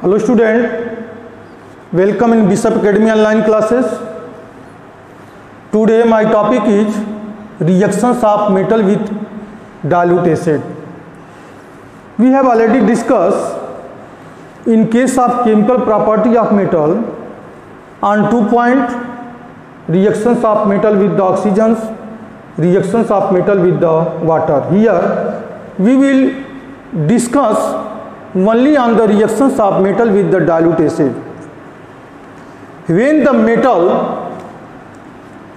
Hello student, welcome in Bishop Academy online classes. Today my topic is reactions of metal with dilute acid. We have already discussed in case of chemical property of metal on 2 points, reactions of metal with the oxygens, reactions of metal with the water. Here we will discuss only on the reactions of metal with the dilute acid. When the metal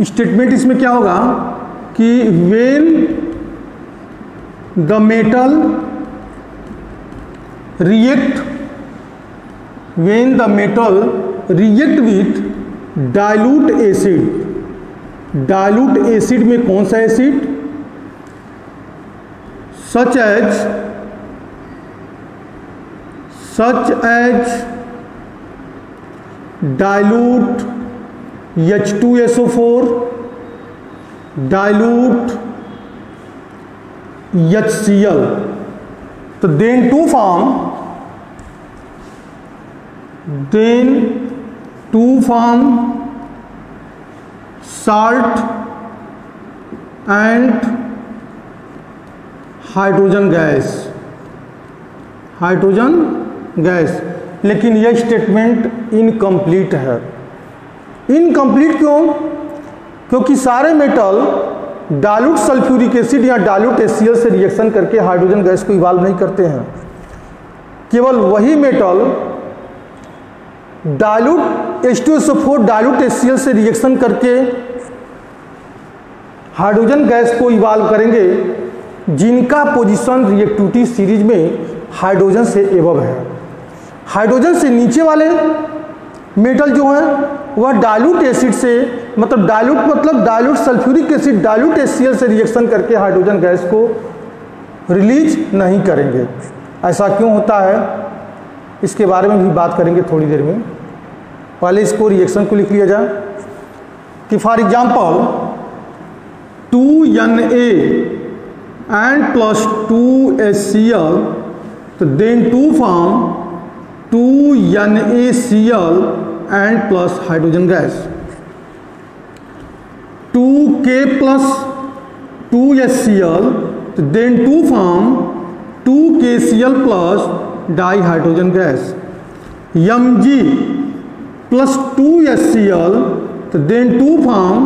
statement इसमें क्या होगा कि when the metal react with dilute acid में कौन सा acid, such as dilute H2SO4, dilute HCl. तो then to form salt and hydrogen gas, लेकिन यह स्टेटमेंट इनकम्प्लीट है। इनकम्प्लीट क्यों? क्योंकि सारे मेटल डाइल्यूट सल्फ्यूरिक एसिड या डाइल्यूट HCl से रिएक्शन करके हाइड्रोजन गैस को इवाल्व नहीं करते हैं। केवल वही metal dilute H2SO4 dilute HCl से रिएक्शन करके हाइड्रोजन गैस को इवाल्व करेंगे जिनका पोजीशन रिएक्टिविटी सीरीज में हाइड्रोजन से एबव है। हाइड्रोजन से नीचे वाले मेटल जो हैं वह डाइल्यूट एसिड से मतलब dilute sulphuric acid dilute HCl से रिएक्शन करके हाइड्रोजन गैस को रिलीज नहीं करेंगे। ऐसा क्यों होता है इसके बारे में भी बात करेंगे थोड़ी देर में। पहले इसको रिएक्शन को लिख लिया जाए कि for example 2Na and plus 2HCl, तो then 2 form 2NaCl and plus hydrogen gas. 2K plus 2HCl, तो then 2 form 2KCl plus dihydrogen gas. Mg plus 2HCl, तो then 2 form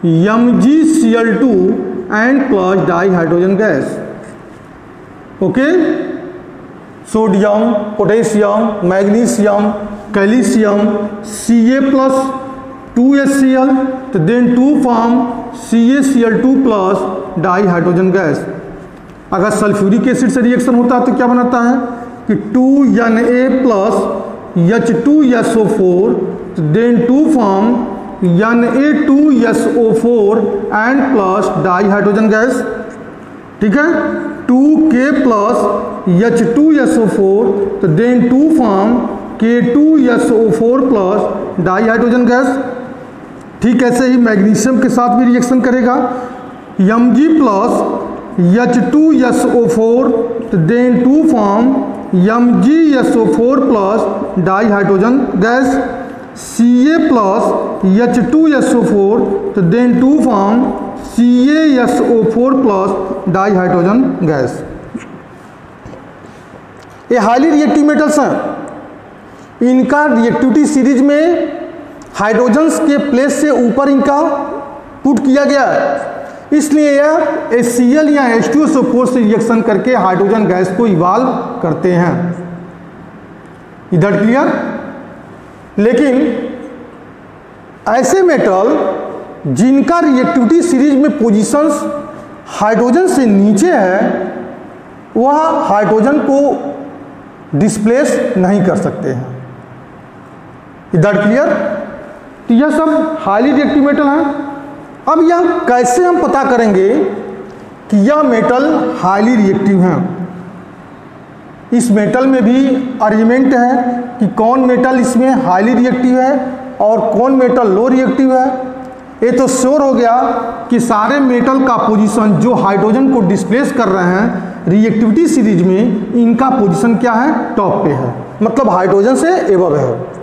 MgCl2 and plus dihydrogen gas. Okay, sodium, potassium, magnesium, calcium, Ca plus 2HCl, तो then 2 form CaCl2 plus dihydrogen gas. अगर sulphuric acid से reaction होता है तो क्या बनाता है कि 2Na plus H2SO4, तो then 2 form Na2SO4 and plus dihydrogen gas. ठीक है, 2K plus H2SO4, तो then 2 form K2SO4 plus dihydrogen gas. ठीक ऐसे ही मैग्नीशियम के साथ भी रिएक्शन करेगा। Mg plus H2SO4, तो then 2 form MgSO4 plus dihydrogen gas. Ca plus H2SO4, तो then 2 form CaSO4 plus dihydrogen gas. ये हाईली रिएक्टिव मेटल्स हैं। इनका रिएक्टिविटी सीरीज में हाइड्रोजन्स के प्लेस से ऊपर इनका पुट किया गया है, इसलिए यह HCl या H2SO4 से रिएक्शन करके हाइड्रोजन गैस को इवाल्व करते हैं। इधर क्लियर? लेकिन ऐसे मेटल जिनका रिएक्टिविटी सीरीज में पोजीशंस हाइड्रोजन से नीचे है वह हाइड्रोजन को डिस्प्लेस नहीं कर सकते हैं। इधर क्लियर? तो यह सब हाईली रिएक्टिव मेटल हैं। अब यह कैसे हम पता करेंगे कि यह मेटल हाईली रिएक्टिव हैं? इस मेटल में भी अरेंजमेंट है कि कौन मेटल इसमें हाईली रिएक्टिव है और कौन मेटल लो रिएक्टिव है। ये तो श्योर हो गया कि सारे मेटल का पोजीशन जो हाइड्रोजन को डिस्प्लेस कर रहे हैं रिएक्टिविटी सीरीज में इनका पोजीशन क्या है, टॉप पे है, मतलब हाइड्रोजन से एबव है।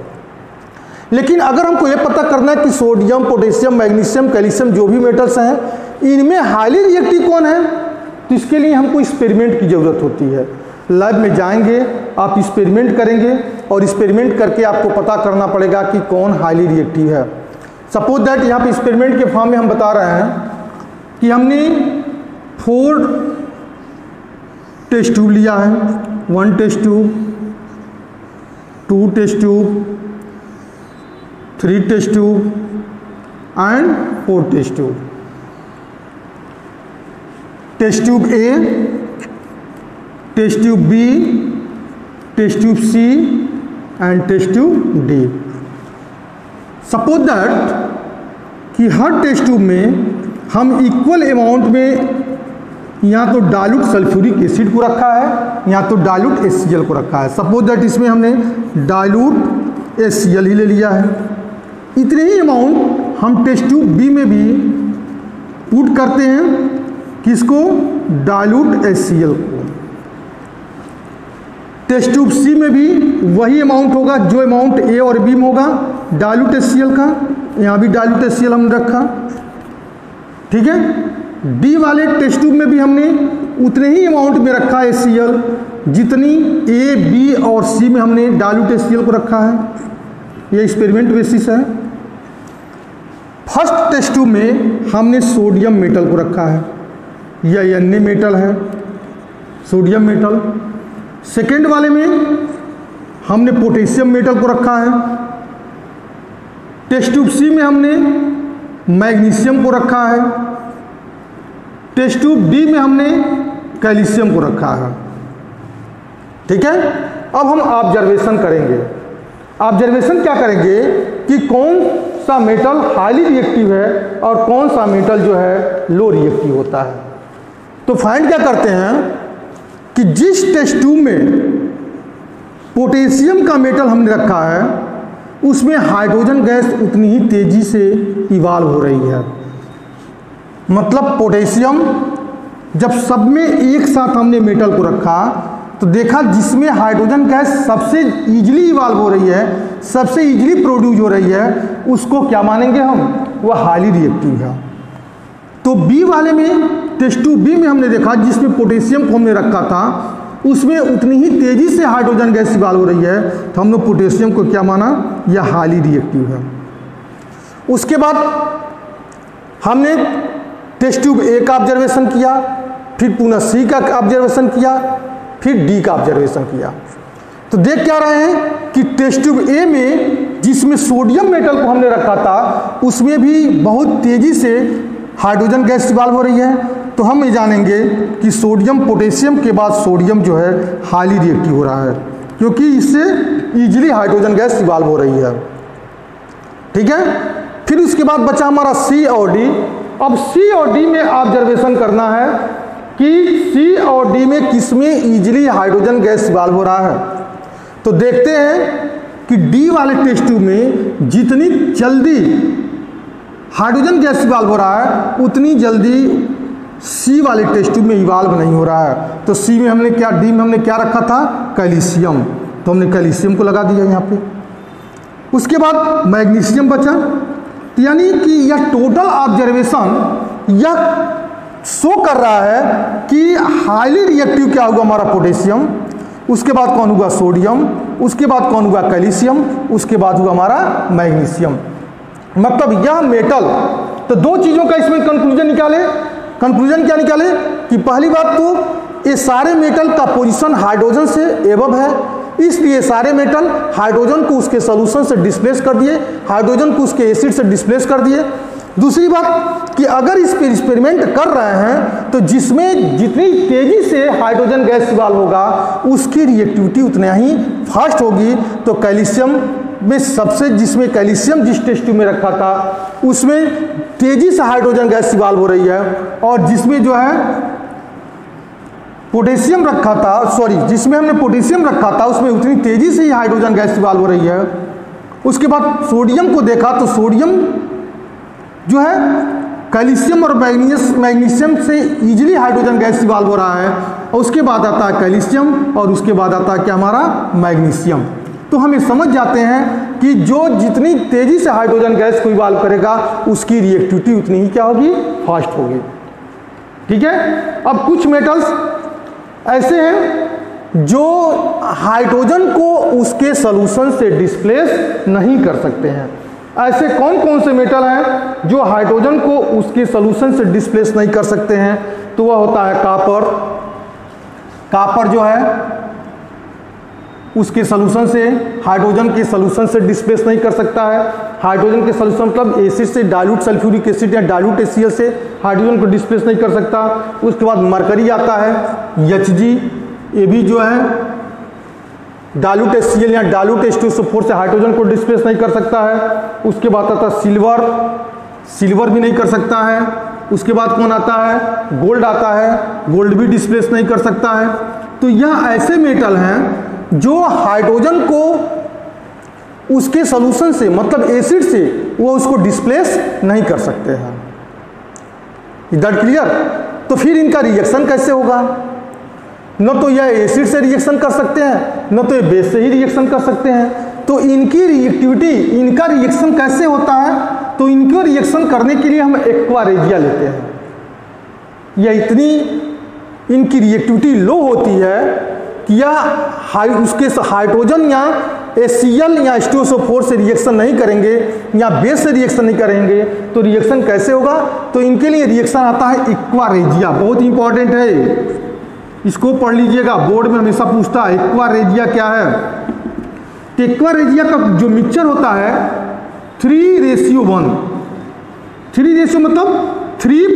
लेकिन अगर हमको ये पता करना है कि सोडियम, पोटेशियम, मैग्नीशियम, कैल्शियम जो भी मेटल्स हैं इनमें हाईली रिएक्टिव कौन है, तो इसके लिए हमको एक्सपेरिमेंट की ज़रूरत होती है। लैब में जाएंगे, आप एक्सपेरिमेंट करेंगे और एक्सपेरिमेंट करके आपको पता करना पड़ेगा कि कौन हाईली रिएक्टिव है। सपोज दैट यहाँ पे एक्सपेरिमेंट के फॉर्म में हम बता रहे हैं कि हमने 4 टेस्ट ट्यूब लिया है, 1 test tube, 2 test tube, 3 test tube and 4 test tube. Test tube A, test tube B, test tube C and test tube D. Suppose that कि हर टेस्ट ट्यूब में हम इक्वल अमाउंट में या तो डाइल्यूट सल्फ्यूरिक एसिड को रखा है या तो डाइल्यूट HCl को रखा है। सपोज दैट इसमें हमने डाइल्यूट HCl ही ले लिया है। इतने ही अमाउंट हम टेस्ट ट्यूब बी में भी पुट करते हैं, किसको, डाइल्यूट HCl को। टेस्ट ट्यूब सी में भी वही अमाउंट होगा जो अमाउंट ए और बी में होगा डाइल्यूट HCl का, यहाँ भी डाइल्यूट HCl हमने रखा, ठीक है। डी वाले टेस्ट ट्यूब में भी हमने उतने ही अमाउंट में रखा है HCl जितनी ए, बी और सी में हमने डाइल्यूट HCl को रखा है। ये एक्सपेरिमेंट बेसिस है। फर्स्ट टेस्ट ट्यूब में हमने सोडियम मेटल को रखा है, यह Na मेटल है, सोडियम मेटल। सेकेंड वाले में हमने पोटेशियम मेटल को रखा है। टेस्ट ट्यूब सी में हमने मैग्नीशियम को रखा है। टेस्ट ट्यूब डी में हमने कैल्शियम को रखा है, ठीक है। अब हम ऑब्जर्वेशन करेंगे। ऑब्जर्वेशन क्या करेंगे कि कौन सा मेटल हाईली रिएक्टिव है और कौन सा मेटल जो है लो रिएक्टिव होता है। तो फाइंड क्या करते हैं कि जिस टेस्ट ट्यूब में पोटेशियम का मेटल हमने रखा है उसमें हाइड्रोजन गैस उतनी ही तेजी से इवाल्व हो रही है। मतलब पोटेशियम जब सब में एक साथ हमने मेटल को रखा तो देखा जिसमें हाइड्रोजन गैस सबसे इजीली इवाल्व हो रही है, सबसे इजीली प्रोड्यूस हो रही है, उसको क्या मानेंगे हम, वह हाईली रिएक्टिव है। तो बी वाले में, टेस्ट ट्यूब बी में हमने देखा जिसमें पोटेशियम को हमने रखा था उसमें उतनी ही तेजी से हाइड्रोजन गैस इवाल्व हो रही है, तो हमने पोटेशियम को क्या माना, यह हाईली रिएक्टिव है। उसके बाद हमने टेस्ट ट्यूब ए का ऑब्जर्वेशन किया, फिर पुनः सी का ऑब्जर्वेशन किया, फिर डी का ऑब्जर्वेशन किया। तो देख क्या रहे हैं कि टेस्ट ट्यूब ए में जिसमें सोडियम मेटल को हमने रखा था उसमें भी बहुत तेजी से हाइड्रोजन गैस इवाल्व हो रही है। तो हम ये जानेंगे कि सोडियम पोटेशियम के बाद सोडियम जो है हाईली रिएक्टिव हो रहा है क्योंकि इससे इजीली हाइड्रोजन गैस इवाल्व हो रही है, ठीक है। फिर उसके बाद बचा हमारा सी और डी। अब सी और डी में ऑब्जर्वेशन करना है कि सी और डी में किसमें इजीली हाइड्रोजन गैस इवाल्व हो रहा है। तो देखते हैं कि डी वाले टेस्ट ट्यूब में जितनी जल्दी हाइड्रोजन गैस इवाल्व हो रहा है उतनी जल्दी सी वाले टेस्ट ट्यूब में इवाल्व नहीं हो रहा है। तो सी में हमने क्या, डी में हमने क्या रखा था, कैल्शियम, तो हमने कैल्शियम को लगा दिया यहाँ पे। उसके बाद मैग्नीशियम बचा। यानी कि यह टोटल ऑब्जर्वेशन यह शो कर रहा है कि हाईली रिएक्टिव क्या होगा हमारा पोटेशियम, उसके बाद कौन होगा सोडियम, उसके बाद कौन होगा कैल्शियम, उसके बाद होगा हमारा मैग्नीशियम। मतलब यह मेटल, तो दो चीज़ों का इसमें कंक्लूजन निकाले। कंक्लूजन क्या निकाले कि पहली बात तो ये सारे मेटल का पोजीशन हाइड्रोजन से एबव है, इसलिए सारे मेटल हाइड्रोजन को उसके सॉल्यूशन से डिस्प्लेस कर दिए, हाइड्रोजन को उसके एसिड से डिस्प्लेस कर दिए। दूसरी बात कि अगर इस पर एक्सपेरिमेंट कर रहे हैं तो जिसमें जितनी तेजी से हाइड्रोजन गैस इवाल्व होगा उसकी रिएक्टिविटी उतना ही फास्ट होगी। तो कैल्शियम में सबसे, जिसमें कैल्शियम जिस टेस्ट ट्यूब में रखा था उसमें तेजी से हाइड्रोजन गैस इवाल्व हो रही है, और जिसमें जो है पोटेशियम रखा था, सॉरी जिसमें हमने पोटेशियम रखा था उसमें उतनी तेजी से ही हाइड्रोजन गैस इवाल्व हो रही है। उसके बाद सोडियम को देखा तो सोडियम जो है कैल्शियम और मैग्नीशियम से इजीली हाइड्रोजन गैस इवॉल्व हो रहा है, और उसके बाद आता है कैल्शियम, और उसके बाद आता है क्या हमारा मैग्नीशियम। तो हम ये समझ जाते हैं कि जो जितनी तेजी से हाइड्रोजन गैस को इवॉल्व करेगा उसकी रिएक्टिविटी उतनी ही क्या होगी, फास्ट होगी। ठीक है। अब कुछ मेटल्स ऐसे हैं जो हाइड्रोजन को उसके सॉल्यूशन से डिस्प्लेस नहीं कर सकते हैं। ऐसे कौन कौन से मेटल हैं जो हाइड्रोजन को उसके सॉल्यूशन से डिस्प्लेस नहीं कर सकते हैं? तो वह होता है कापर। कापर जो है उसके सॉल्यूशन से, हाइड्रोजन के सॉल्यूशन से डिस्प्लेस नहीं कर सकता है। हाइड्रोजन के सॉल्यूशन मतलब एसिड से, डाइल्यूट सल्फ्यूरिक एसिड या डाइल्यूट HCl से हाइड्रोजन को डिस्प्लेस नहीं कर सकता। उसके बाद मरकरी आता है, Hg, ये भी जो है डाइल्यूट HCl या डाइल्यूट H2SO4 से हाइड्रोजन को डिस्प्लेस नहीं कर सकता है। उसके बाद आता है सिल्वर, सिल्वर भी नहीं कर सकता है। उसके बाद कौन आता है, गोल्ड आता है, गोल्ड भी डिस्प्लेस नहीं कर सकता है। तो यह ऐसे मेटल हैं जो हाइड्रोजन को उसके सॉल्यूशन से मतलब एसिड से वो उसको डिस्प्लेस नहीं कर सकते हैं। Is that clear? तो फिर इनका रिएक्शन कैसे होगा? न तो यह एसिड से रिएक्शन कर सकते हैं, न तो ये बेस से ही रिएक्शन कर सकते हैं। तो इनकी रिएक्टिविटी, इनका रिएक्शन कैसे होता है? तो इनको रिएक्शन करने के लिए हम एक्वा रेजिया लेते हैं। यह इतनी इनकी रिएक्टिविटी लो होती है या उसके हाइड्रोजन या HCl या H2SO4 से रिएक्शन नहीं करेंगे या बेस से रिएक्शन नहीं करेंगे। तो रिएक्शन कैसे होगा? तो इनके लिए रिएक्शन आता है एक्वा रेजिया। बहुत इंपॉर्टेंट है, इसको पढ़ लीजिएगा, बोर्ड में हमेशा पूछता है एक्वा रेजिया क्या है। तो एक्वा रेजिया का जो मिक्सचर होता है 3:1, 3 मतलब 3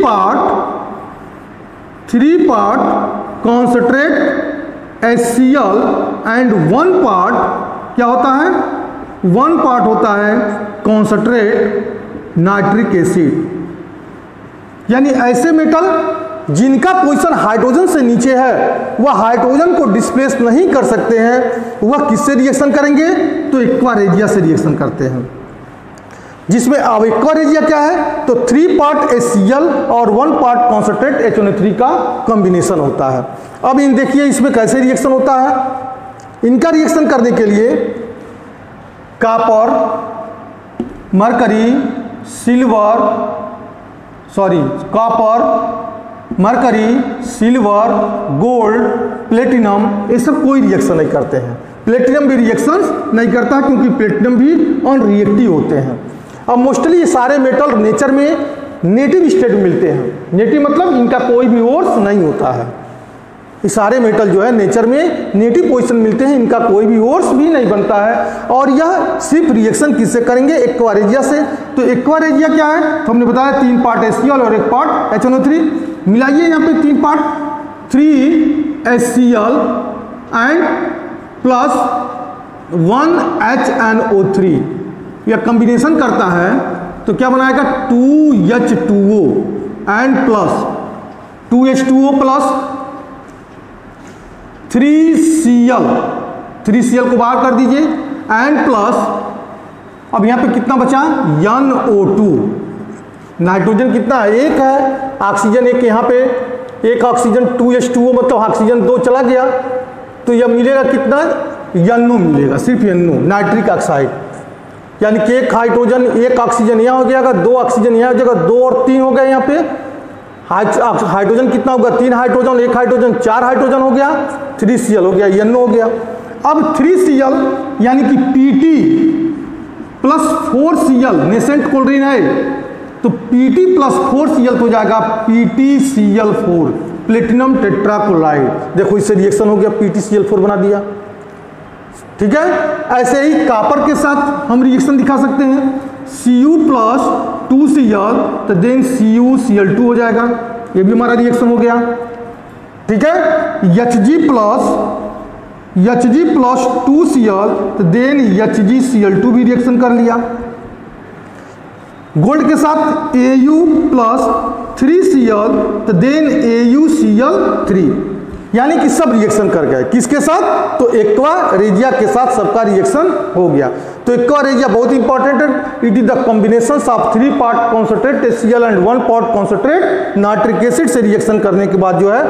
part concentrate HCl and 1 part क्या होता है, 1 पार्ट होता है कॉन्सन्ट्रेट नाइट्रिक एसिड। यानी ऐसे मेटल जिनका पोजीशन हाइड्रोजन से नीचे है वह हाइड्रोजन को डिस्प्लेस नहीं कर सकते हैं, वह किससे रिएक्शन करेंगे? तो एक्वा रेजिया से रिएक्शन करते हैं। जिसमें अब एक्वा रेजिया क्या है? तो 3 पार्ट HCl और 1 पार्ट कॉन्सन्ट्रेट HNO3 का कॉम्बिनेशन होता है। अब इन देखिए इसमें कैसे रिएक्शन होता है। इनका रिएक्शन करने के लिए copper, mercury, silver, gold, platinum, ये सब कोई रिएक्शन नहीं करते हैं। प्लेटिनम भी रिएक्शंस नहीं करता क्योंकि प्लेटिनम भी अनरिएक्टिव होते हैं। अब मोस्टली ये सारे मेटल नेचर में नेटिव स्टेट में मिलते हैं। नेटिव मतलब इनका कोई भी ओर्स नहीं होता है। ये सारे मेटल जो है नेचर में नेटिव पोजीशन मिलते हैं, इनका कोई भी ओर्स भी नहीं बनता है। और यह सिर्फ रिएक्शन किससे करेंगे? एक्वा रेजिया से। तो एक्वा रेजिया क्या है? तो हमने बताया 3 पार्ट HCl और 1 पार्ट HNO3। मिलाइए यहाँ पे 3 part, 3 HCl and plus 1 HNO3, यह कॉम्बिनेशन करता है तो क्या बनाएगा? 2H2O and plus 2H2O plus 3Cl, 3Cl को बाहर कर दीजिए एंड प्लस, अब यहाँ पे कितना बचा? NO2। नाइट्रोजन कितना है? 1 है, ऑक्सीजन 1, यहाँ पे 1 ऑक्सीजन, 2H2O मतलब ऑक्सीजन 2 चला गया, तो यह मिलेगा कितना? NO मिलेगा, सिर्फ NO, नाइट्रिक ऑक्साइड। यानी कि 1 हाइड्रोजन 1 ऑक्सीजन यहाँ हो गया, 2 ऑक्सीजन यहाँ हो जाएगा, 2 और 3 हो गए। यहाँ पे हाइड्रोजन कितना होगा? 3 हाइड्रोजन, 1 हाइड्रोजन, 4 हाइड्रोजन हो गया, 3Cl हो गया, NO हो गया। अब 3Cl यानी कि Pt plus 4Cl nascent chlorine है, तो Pt प्लस 4Cl हो जाएगा PtCl4, प्लेटिनम टेट्राक्लोराइड। देखो इससे रिएक्शन हो गया, PtCl4 बना दिया। ठीक है। ऐसे ही कॉपर के साथ हम रिएक्शन दिखा सकते हैं, Cu प्लस 2Cl तो देन CuCl2 हो जाएगा, ये भी हमारा रिएक्शन हो गया। ठीक है। Hg प्लस 2Cl तो देन HgCl2 भी रिएक्शन कर लिया। गोल्ड के साथ Au प्लस 3Cl तो देन AuCl3, यानी कि सब रिएक्शन कर गए। किसके साथ? तो एक्वा रेजिया के साथ सबका रिएक्शन हो गया। तो एक्वा रेजिया बहुत इंपॉर्टेंट है। It is the combination of 3 part concentrate HCl and 1 part concentrate nitric acid से रिएक्शन करने के बाद जो है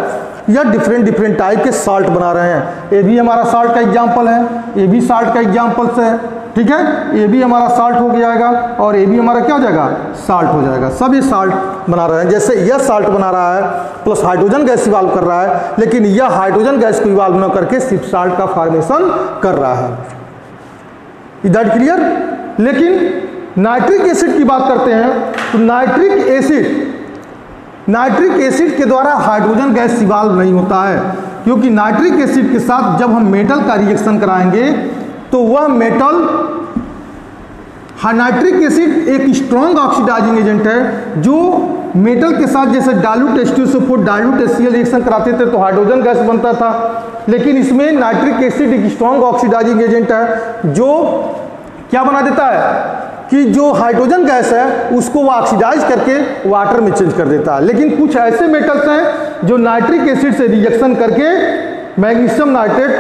यह डिफरेंट टाइप के साल्ट बना रहे हैं। ये भी हमारा साल्ट का एग्जाम्पल है, ये भी साल्ट का एग्जाम्पल्स है, ठीक है। ये भी हमारा साल्ट हो जाएगा और ये भी हमारा क्या हो जाएगा? साल्ट हो जाएगा। सब ये साल्ट बना रहे हैं। जैसे यह साल्ट बना रहा है प्लस हाइड्रोजन गैस इवाल्व कर रहा है, लेकिन यह हाइड्रोजन गैस को इवाल्व न करके सिर्फ साल्ट का फॉर्मेशन कर रहा है। Is that clear? लेकिन नाइट्रिक एसिड की बात करते हैं तो नाइट्रिक एसिड के द्वारा हाइड्रोजन गैस इवाल्व नहीं होता है, क्योंकि नाइट्रिक एसिड के साथ जब हम मेटल का रिएक्शन कराएंगे तो वह मेटल, नाइट्रिक एसिड एक स्ट्रॉन्ग ऑक्सीडाइजिंग एजेंट है जो मेटल के साथ जैसे dilute H2SO4 dilute HCl reaction कराते थे तो हाइड्रोजन गैस बनता था, लेकिन इसमें नाइट्रिक एसिड एक स्ट्रॉन्ग ऑक्सीडाइजिंग एजेंट है जो क्या बना देता है कि जो हाइड्रोजन गैस है उसको वो ऑक्सीडाइज करके वाटर में चेंज कर देता है। लेकिन कुछ ऐसे मेटल्स हैं जो नाइट्रिक एसिड से रिएक्शन करके magnesium nitrate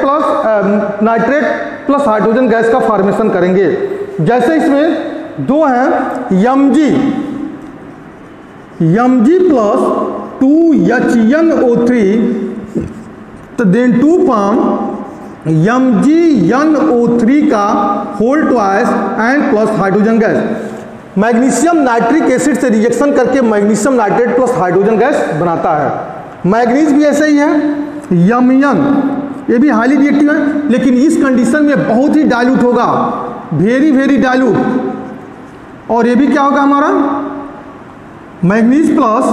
plus hydrogen gas का फॉर्मेशन करेंगे। जैसे इसमें दो हैं Mg प्लस 2HNO3 तो देन 2 फॉर्म MgNO3 का whole twice and plus hydrogen gas. Magnesium nitric acid से रिएक्शन करके magnesium nitrate plus hydrogen gas बनाता है। मैग्नीज भी ऐसे ही है, यमयन, ये भी हाईली रिएक्टिव है, लेकिन इस कंडीशन में बहुत ही डाइल्यूट होगा, वेरी डाइल्यूट। और ये भी क्या होगा हमारा मैग्नीज प्लस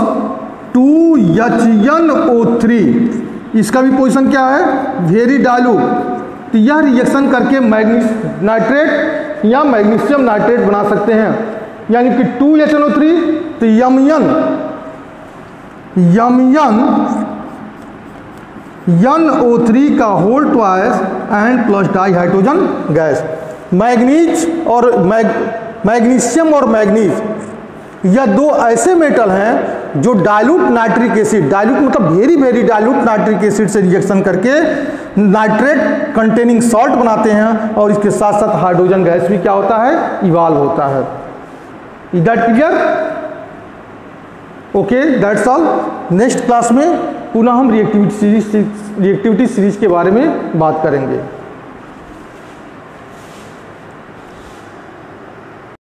2HNO3, इसका भी पोजीशन क्या है? Very dilute. तो यह रिएक्शन करके मैग्नीशियम नाइट्रेट या मैग्नीशियम नाइट्रेट बना सकते हैं, यानी कि 2HNO3 तो यमयन NO3 का whole twice and plus dihydrogen gas. Manganese और मैग्नीशियम और मैग्नीज यह दो ऐसे मेटल हैं जो डाइल्यूट नाइट्रिक एसिड, डाइल्यूट मतलब वेरी डाइल्यूट नाइट्रिक एसिड से रिएक्शन करके नाइट्रेट कंटेनिंग सॉल्ट बनाते हैं और इसके साथ साथ हाइड्रोजन गैस भी क्या होता है? इवाल्व होता है। Is that clear? Okay, that's all. Next class में पुनः हम रिएक्टिविटी सीरीज के बारे में बात करेंगे।